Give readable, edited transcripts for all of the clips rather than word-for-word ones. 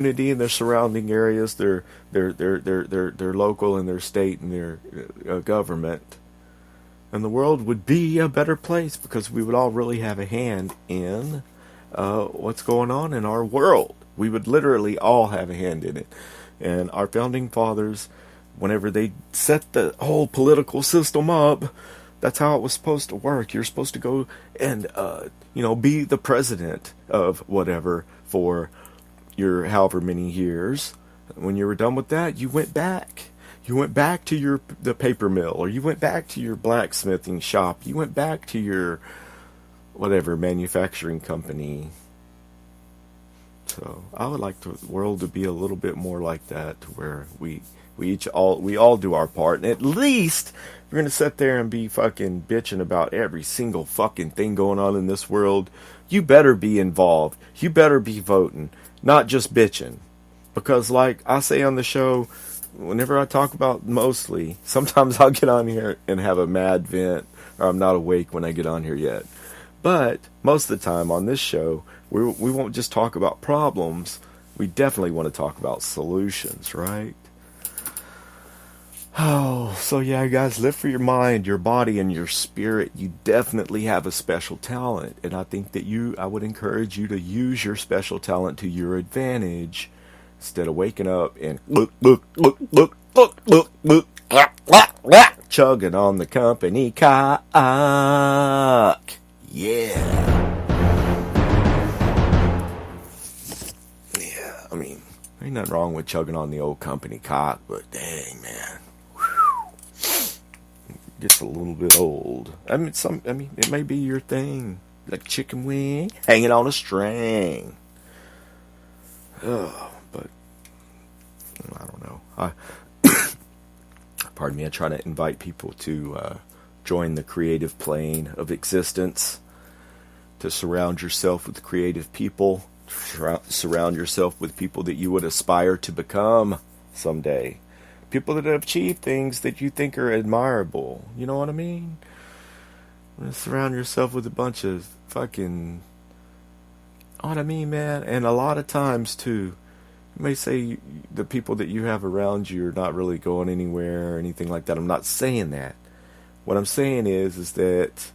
community and their surrounding areas, their local and their state and their government. And the world would be a better place because we would all really have a hand in what's going on in our world. We would literally all have a hand in it. And our founding fathers, whenever they set the whole political system up, that's how it was supposed to work. You're supposed to go and, be the president of whatever for your however many years. When you were done with that, you went back. You went back to the paper mill, or you went back to your blacksmithing shop. You went back to your whatever manufacturing company. So I would like the world to be a little bit more like that, to where we all do our part, and at least we're gonna sit there and be fucking bitching about every single fucking thing going on in this world. You better be involved. You better be voting, not just bitching, because like I say on the show, whenever I talk about mostly, sometimes I'll get on here and have a mad vent, or I'm not awake when I get on here yet. But most of the time on this show, we won't just talk about problems. We definitely want to talk about solutions, right? Oh, so yeah, guys, live for your mind, your body, and your spirit. You definitely have a special talent, and I think that I would encourage you to use your special talent to your advantage, instead of waking up and chugging on the company cock. Yeah. Yeah, I mean, ain't nothing wrong with chugging on the old company cock, but dang, man. Gets a little bit old. I mean, it may be your thing, like chicken wing hanging on a string. But I don't know. Pardon me. I try to invite people to join the creative plane of existence. To surround yourself with creative people. Surround yourself with people that you would aspire to become someday. People that have achieved things that you think are admirable. You know what I mean? Surround yourself with a bunch of fucking... You know what I mean, man? And a lot of times, too, you may say the people that you have around you are not really going anywhere or anything like that. I'm not saying that. What I'm saying is that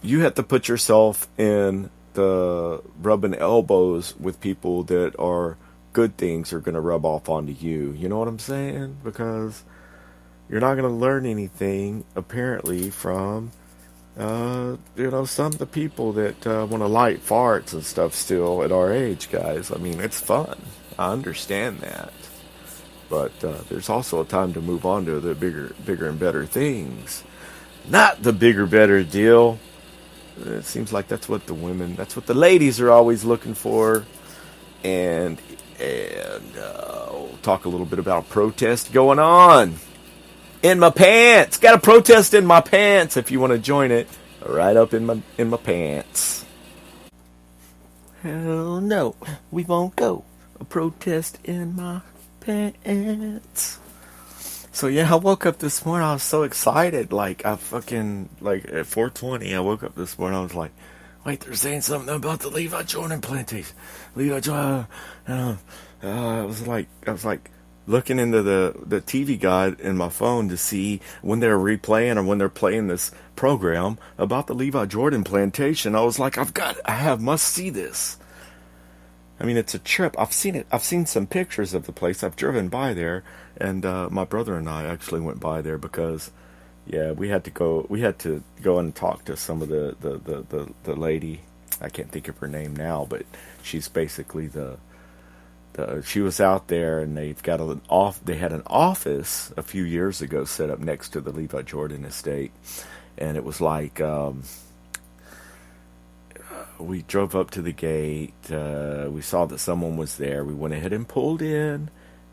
you have to put yourself in the rubbing elbows with people that are... good things are going to rub off onto you. You know what I'm saying? Because you're not going to learn anything, apparently, from, some of the people that want to light farts and stuff still at our age, guys. I mean, it's fun. I understand that. But there's also a time to move on to the bigger and better things. Not the bigger, better deal. It seems like that's what the ladies are always looking for. And we'll talk a little bit about a protest going on in my pants. Got a protest in my pants. If you want to join it, right up in my pants. Hell no, we won't go. A protest in my pants. So yeah, I woke up this morning. I was so excited. Like at 4:20, I woke up this morning. I was like, wait, they're saying something about the Levi Jordan Plantation. Levi Jordan. I was like looking into the TV guide in my phone to see when they're replaying or when they're playing this program about the Levi Jordan Plantation. I was like, must see this. I mean, it's a trip. I've seen it. I've seen some pictures of the place. I've driven by there, and my brother and I actually went by there because... yeah, we had to go and talk to some of the lady. I can't think of her name now, but she's basically she was out there, and they had an office a few years ago set up next to the Levi Jordan estate, and it was like we drove up to the gate, we saw that someone was there, we went ahead and pulled in.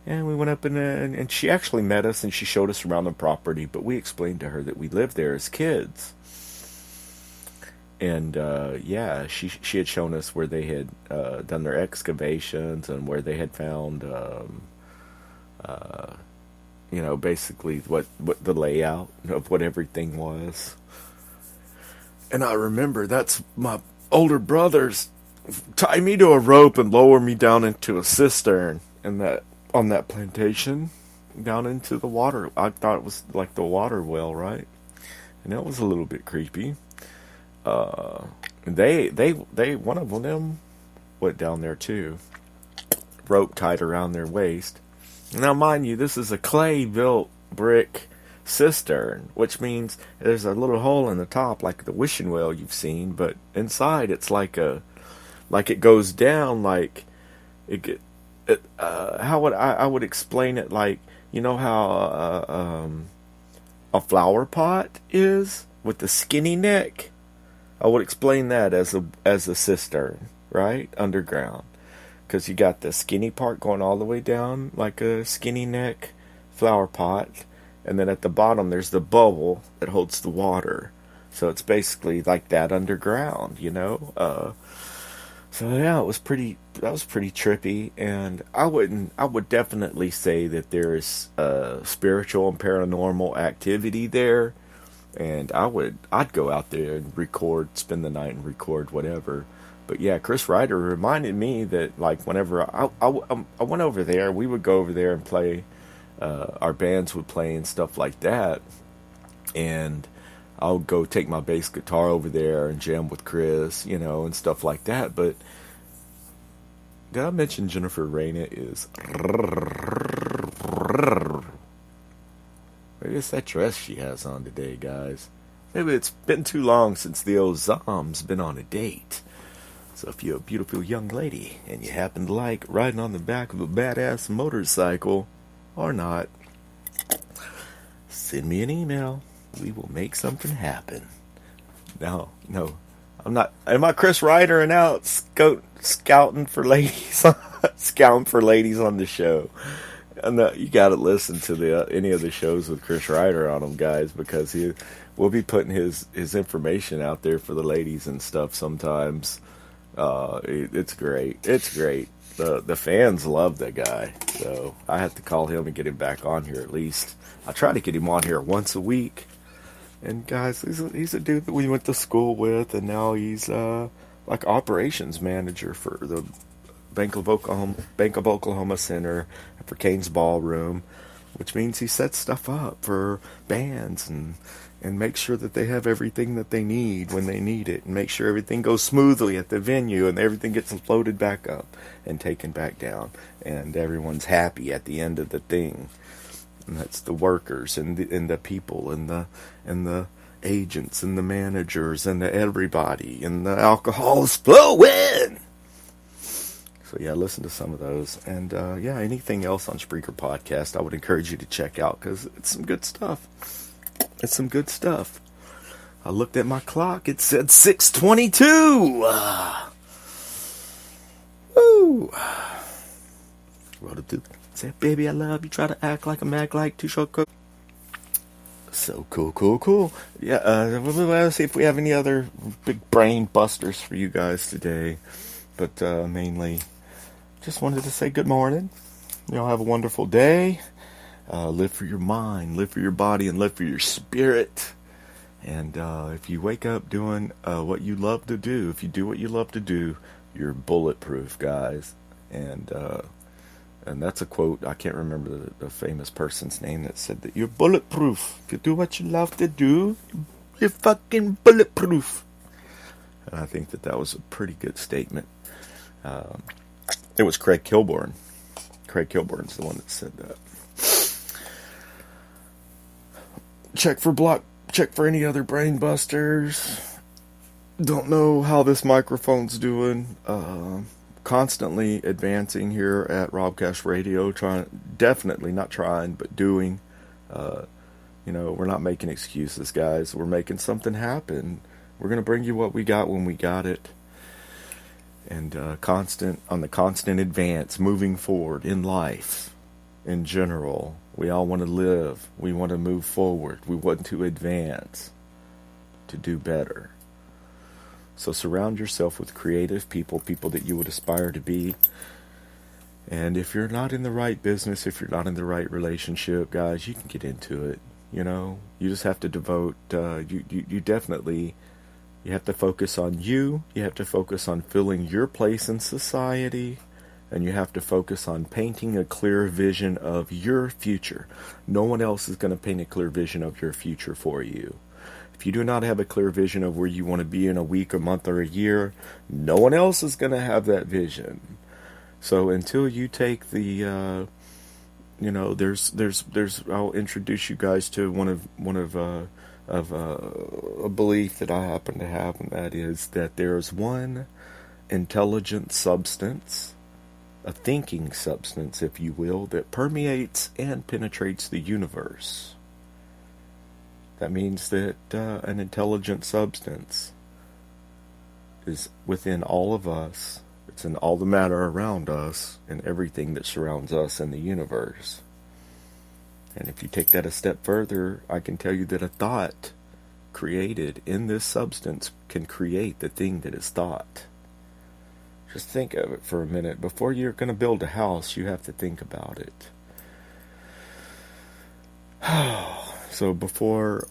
And we went up and she actually met us and she showed us around the property, but we explained to her that we lived there as kids. And she had shown us where they had done their excavations and where they had found, basically what the layout of what everything was. And I remember that's my older brother's tie me to a rope and lower me down into a cistern on that plantation, down into the water. I thought it was like the water well, right? And that was a little bit creepy. They one of them went down there too. Rope tied around their waist. Now, mind you, this is a clay-built brick cistern, which means there's a little hole in the top, like the wishing well you've seen, but inside it's like it goes down, like how would I would explain it, like, you know how a flower pot is with the skinny neck. I would explain that as a cistern, right, underground, because you got the skinny part going all the way down like a skinny neck flower pot, and then at the bottom there's the bubble that holds the water. So it's basically like that underground, you know. So yeah, that was pretty trippy, and I would definitely say that there is spiritual and paranormal activity there, and I'd go out there and record, spend the night and record whatever. But yeah, Chris Ryder reminded me that, like, whenever I went over there, we would go over there and play, our bands would play and stuff like that, and I would go take my bass guitar over there and jam with Chris, you know, and stuff like that. But did I mention Jennifer Reyna is... Maybe it's that dress she has on today, guys. Maybe it's been too long since the old Zom's been on a date. So if you're a beautiful young lady and you happen to like riding on the back of a badass motorcycle or not, send me an email. We will make something happen. No, I'm not. Am I Chris Ryder and out scouting for ladies? Scouting for ladies on the show. And you got to listen to any of the shows with Chris Ryder on them, guys, because we'll be putting his information out there for the ladies and stuff sometimes. It's great. It's great. The fans love that guy, so I have to call him and get him back on here at least. I try to get him on here once a week. And guys, he's a dude that we went to school with, and now he's like operations manager for the Bank of Oklahoma Center, and for Kane's Ballroom, which means he sets stuff up for bands and make sure that they have everything that they need when they need it, and make sure everything goes smoothly at the venue and everything gets loaded back up and taken back down, and everyone's happy at the end of the thing. And that's the workers and the people and the agents and the managers and the everybody, and the alcohol's flowing. So yeah, listen to some of those, and yeah, anything else on Spreaker Podcast, I would encourage you to check out, because it's some good stuff. It's some good stuff. I looked at my clock; it said 6:22. Woo! Wrote it through. Said, "Baby, I love you. Try to act like a mag like too short cook." So cool. Yeah, let's see if we have any other big brain busters for you guys today. But mainly, just wanted to say good morning. You know, have a wonderful day. Live for your mind, live for your body, and live for your spirit. And if you wake up doing what you love to do, if you do what you love to do, you're bulletproof, guys. And that's a quote. I can't remember the famous person's name that said that you're bulletproof. If you do what you love to do, you're fucking bulletproof. And I think that was a pretty good statement. It was Craig Kilborn. Craig Kilborn's the one that said that. Check for any other brain busters. Don't know how this microphone's doing. Constantly advancing here at Robcast Radio, definitely not trying, but doing. You know, we're not making excuses, guys. We're making something happen. We're going to bring you what we got when we got it. And constant advance, moving forward in life, in general. We all want to live. We want to move forward. We want to advance, to do better. So surround yourself with creative people that you would aspire to be. And if you're not in the right business, if you're not in the right relationship, guys, you can get into it. You know, you just have to devote, you definitely You have to focus on you. You have to focus on filling your place in society. And you have to focus on painting a clear vision of your future. No one else is going to paint a clear vision of your future for you. If you do not have a clear vision of where you want to be in a week, a month, or a year, no one else is going to have that vision. So until you take the, I'll introduce you guys to one of a belief that I happen to have, and that is that there is one intelligent substance, a thinking substance, if you will, that permeates and penetrates the universe. That means that an intelligent substance is within all of us. It's in all the matter around us and everything that surrounds us in the universe. And if you take that a step further, I can tell you that a thought created in this substance can create the thing that is thought. Just think of it for a minute. Before you're going to build a house, you have to think about it. So before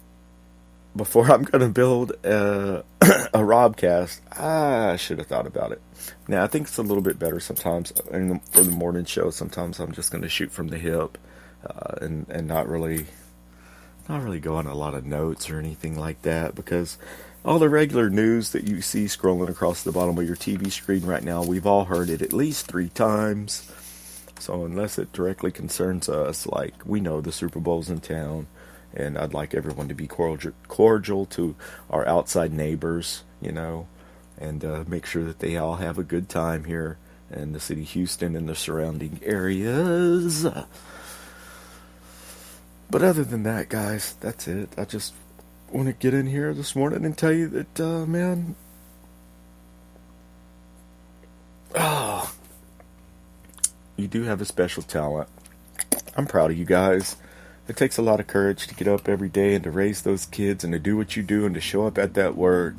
I'm going to build a Robcast, I should have thought about it. Now, I think it's a little bit better sometimes. For the morning show, sometimes I'm just going to shoot from the hip and not really go on a lot of notes or anything like that, because all the regular news that you see scrolling across the bottom of your TV screen right now, we've all heard it at least 3 times. So unless it directly concerns us, like we know the Super Bowl's in town, and I'd like everyone to be cordial to our outside neighbors, and make sure that they all have a good time here in the city of Houston and the surrounding areas. But other than that, guys, that's it. I just want to get in here this morning and tell you that, man, you do have a special talent. I'm proud of you guys. It takes a lot of courage to get up every day and to raise those kids and to do what you do and to show up at that work.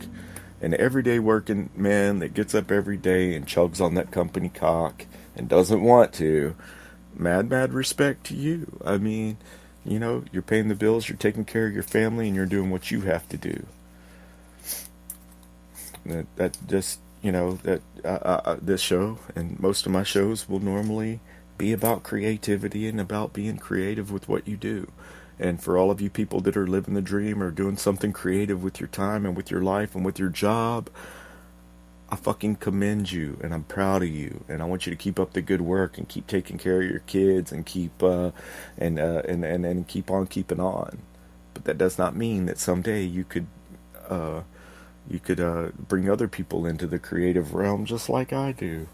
An everyday working man that gets up every day and chugs on that company cock and doesn't want to. Mad respect to you. I mean, you're paying the bills, you're taking care of your family, and you're doing what you have to do. This show and most of my shows will normally be about creativity and about being creative with what you do. And for all of you people that are living the dream or doing something creative with your time and with your life and with your job, I fucking commend you, and I'm proud of you, and I want you to keep up the good work and keep taking care of your kids and keep and keep on keeping on. But that does not mean that someday you could bring other people into the creative realm just like I do.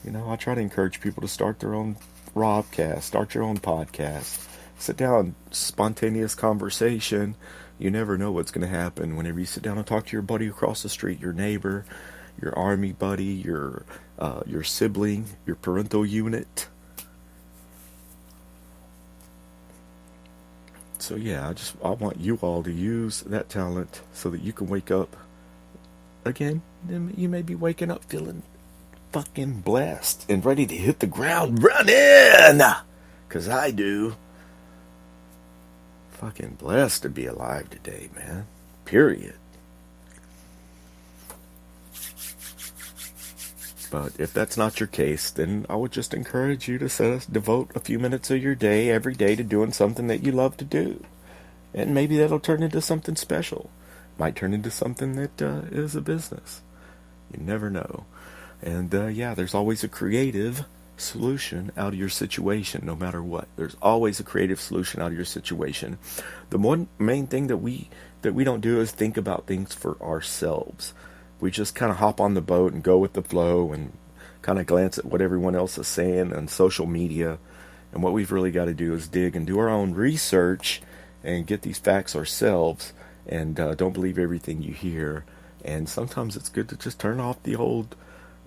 I try to encourage people to start their own Robcast, start your own podcast, sit down, spontaneous conversation. You never know what's going to happen whenever you sit down and talk to your buddy across the street, your neighbor, your army buddy, your sibling, your parental unit. So yeah, I want you all to use that talent so that you can wake up again. You may be waking up feeling fucking blessed and ready to hit the ground running, 'cause I do. Fucking blessed to be alive today, man. Period. But if that's not your case, then I would just encourage you to devote a few minutes of your day every day to doing something that you love to do. And maybe that'll turn into something special. Might turn into something that is a business. You never know. And there's always a creative solution out of your situation, no matter what. There's always a creative solution out of your situation. The one main thing that we don't do is think about things for ourselves. We just kind of hop on the boat and go with the flow and kind of glance at what everyone else is saying on social media. And what we've really got to do is dig and do our own research and get these facts ourselves. And don't believe everything you hear. And sometimes it's good to just turn off the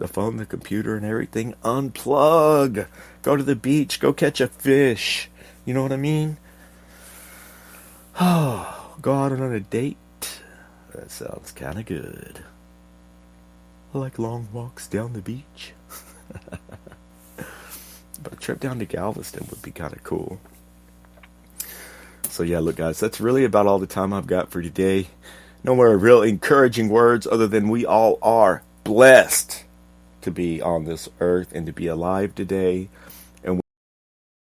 phone, the computer, and everything. Unplug. Go to the beach. Go catch a fish. You know what I mean? Oh, go out on a date. That sounds kind of good. I like long walks down the beach. But a trip down to Galveston would be kind of cool. So yeah, look guys, that's really about all the time I've got for today. No more real encouraging words other than we all are blessed to be on this earth and to be alive today.